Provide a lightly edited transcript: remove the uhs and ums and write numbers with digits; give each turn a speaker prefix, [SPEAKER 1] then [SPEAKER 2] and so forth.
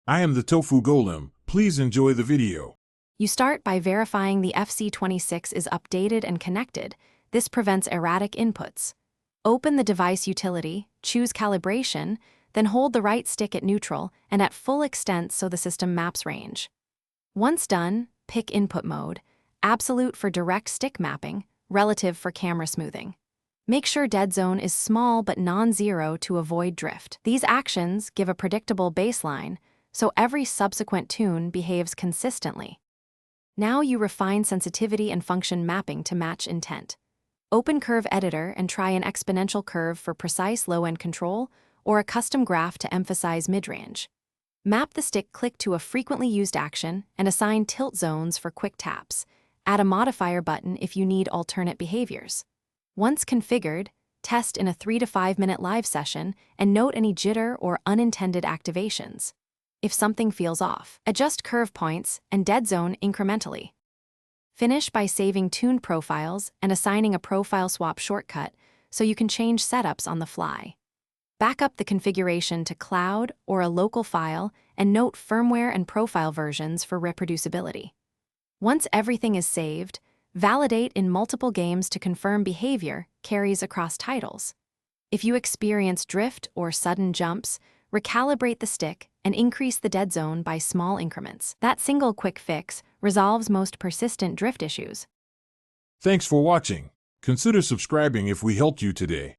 [SPEAKER 1] I am the Tofu Golem. Please enjoy the video.
[SPEAKER 2] You start by verifying the FC26 is updated and connected. This prevents erratic inputs. Open the device utility, choose calibration, then hold the right stick at neutral and at full extent so the system maps range. Once done, pick input mode, absolute for direct stick mapping, relative for camera smoothing. Make sure dead zone is small but non-zero to avoid drift. These actions give a predictable baseline, so every subsequent tune behaves consistently. Now you refine sensitivity and function mapping to match intent. Open Curve Editor and try an exponential curve for precise low-end control or a custom graph to emphasize mid-range. Map the stick click to a frequently used action and assign tilt zones for quick taps. Add a modifier button if you need alternate behaviors. Once configured, test in a 3 to 5 minute live session and note any jitter or unintended activations. If something feels off, adjust curve points and dead zone incrementally. Finish by saving tuned profiles and assigning a profile swap shortcut so you can change setups on the fly. Back up the configuration to cloud or a local file and note firmware and profile versions for reproducibility. Once everything is saved, validate in multiple games to confirm behavior carries across titles. If you experience drift or sudden jumps, recalibrate the stick and increase the dead zone by small increments. That single quick fix resolves most persistent drift issues.
[SPEAKER 1] Thanks for watching. Consider subscribing if we helped you today.